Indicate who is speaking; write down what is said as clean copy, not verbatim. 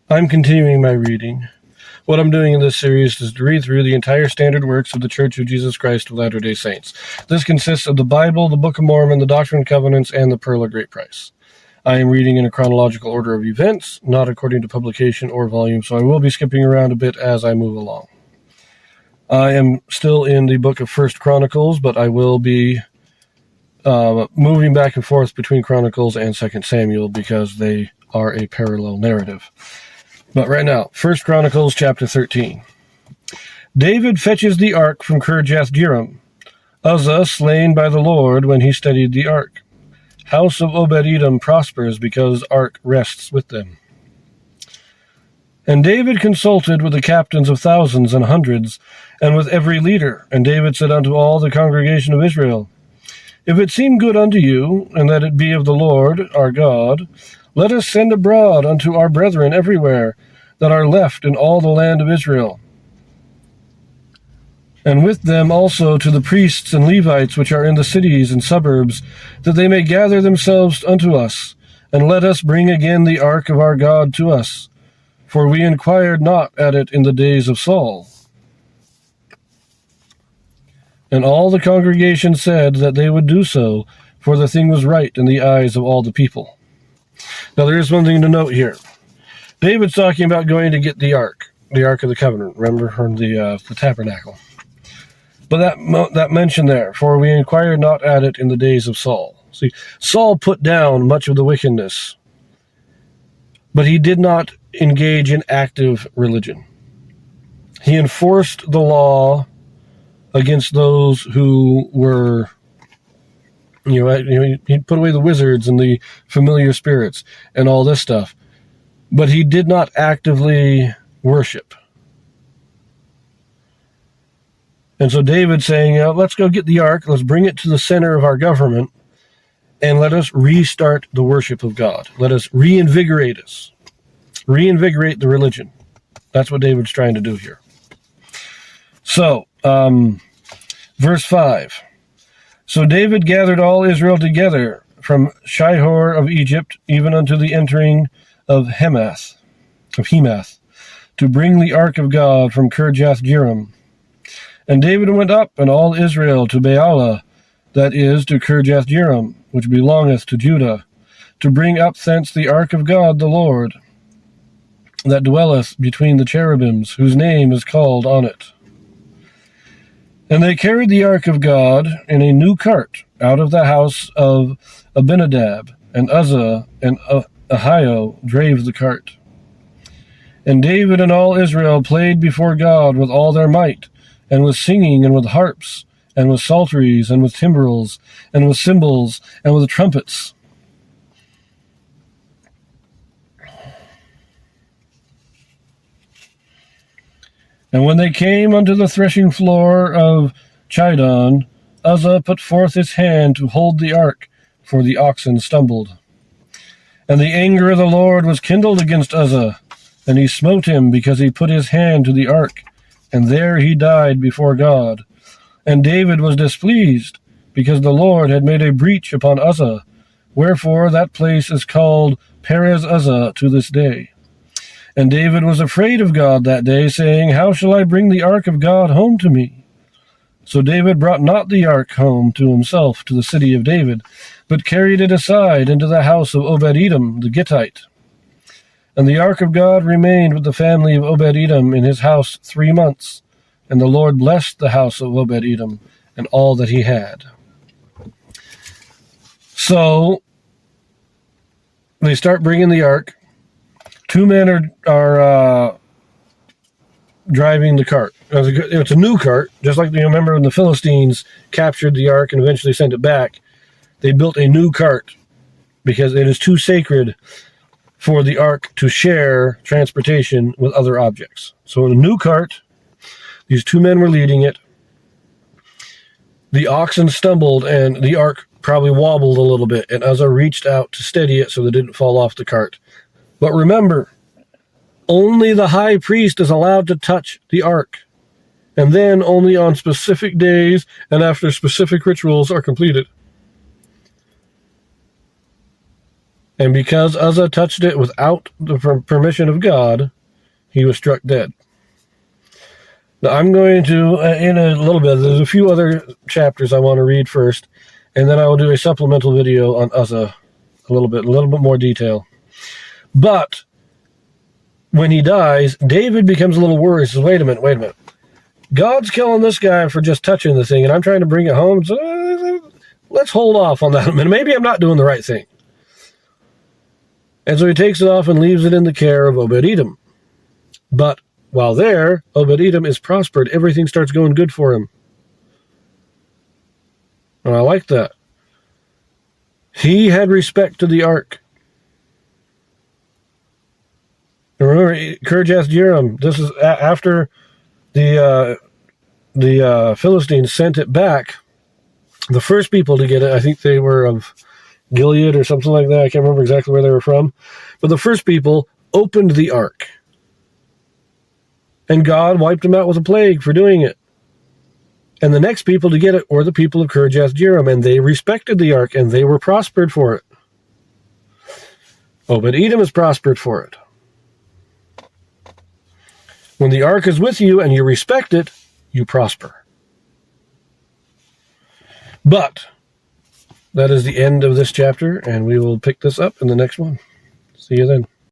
Speaker 1: I'm continuing my reading. What I'm doing in this series is to read through the entire standard works of the Church of Jesus Christ of Latter-day Saints. This consists of the Bible, the Book of Mormon, the Doctrine and Covenants, and the Pearl of Great Price. I am reading in a chronological order of events, not according to publication or volume, so I will be skipping around a bit as I move along. I am still in the book of 1 Chronicles, but I will be moving back and forth between Chronicles and 2 Samuel because they are a parallel narrative. But right now, 1 Chronicles chapter 13. David fetches the ark from Kirjath-jearim. Uzzah slain by the Lord when he steadied the ark. House of Obed-edom prospers because ark rests with them. And David consulted with the captains of thousands and hundreds, and with every leader. And David said unto all the congregation of Israel, If it seem good unto you, and that it be of the Lord our God, let us send abroad unto our brethren everywhere that are left in all the land of Israel, and with them also to the priests and Levites which are in the cities and suburbs, that they may gather themselves unto us, and let us bring again the ark of our God to us. For we inquired not at it in the days of Saul. And all the congregation said that they would do so, for the thing was right in the eyes of all the people. Now there is one thing to note here. David's talking about going to get the Ark of the Covenant, remember, from the tabernacle. But that mention there, for we inquired not at it in the days of Saul. See, Saul put down much of the wickedness, but he did not engage in active religion. He enforced the law against those who were, he put away the wizards and the familiar spirits and all this stuff. But he did not actively worship. And so David's saying, let's go get the ark, let's bring it to the center of our government, and let us restart the worship of God. Let us reinvigorate the religion. That's what David's trying to do here. So, verse 5. So David gathered all Israel together from Shihor of Egypt, even unto the entering of Hemath, to bring the ark of God from Kirjath-jearim. And David went up, and all Israel, to Baalah, that is, to Kirjath-jearim, which belongeth to Judah, to bring up thence the ark of God the Lord, that dwelleth between the cherubims, whose name is called on it. And they carried the ark of God in a new cart out of the house of Abinadab, and Uzzah and Ahio drave the cart. And David and all Israel played before God with all their might, and with singing, and with harps, and with psalteries, and with timbrels, and with cymbals, and with trumpets. And when they came unto the threshing floor of Chidon, Uzzah put forth his hand to hold the ark, for the oxen stumbled. And the anger of the Lord was kindled against Uzzah, and he smote him because he put his hand to the ark, and there he died before God. And David was displeased, because the Lord had made a breach upon Uzzah, wherefore that place is called Perez Uzzah to this day. And David was afraid of God that day, saying, How shall I bring the ark of God home to me? So David brought not the ark home to himself to the city of David, but carried it aside into the house of Obed-edom the Gittite. And the ark of God remained with the family of Obed-edom in his house 3 months. And the Lord blessed the house of Obed-edom and all that he had. So they start bringing the ark. 2 men are driving the cart. It's a new cart, just like remember when the Philistines captured the ark and eventually sent it back. They built a new cart because it is too sacred for the ark to share transportation with other objects. So in a new cart, these 2 men were leading it. The oxen stumbled, and the ark probably wobbled a little bit, and Uzzah reached out to steady it so that it didn't fall off the cart. But remember, only the high priest is allowed to touch the ark, and then only on specific days and after specific rituals are completed. And because Uzzah touched it without the permission of God, he was struck dead. Now, I'm going to, in a little bit, there's a few other chapters I want to read first, and then I will do a supplemental video on Uzzah a little bit more detail. But when he dies, David becomes a little worried. He says, wait a minute. God's killing this guy for just touching the thing, and I'm trying to bring it home. So let's hold off on that a minute. Maybe I'm not doing the right thing. And so he takes it off and leaves it in the care of Obed-edom. But while there, Obed-edom is prospered. Everything starts going good for him. And I like that. He had respect to the ark. And remember, Kirjath-jearim, this is after the Philistines sent it back. The first people to get it, I think they were of Gilead or something like that. I can't remember exactly where they were from. But the first people opened the ark. And God wiped them out with a plague for doing it. And the next people to get it were the people of Kirjath-jearim, and they respected the ark, and they were prospered for it. Obed-edom is prospered for it. When the ark is with you and you respect it, you prosper. But that is the end of this chapter, and we will pick this up in the next one. See you then.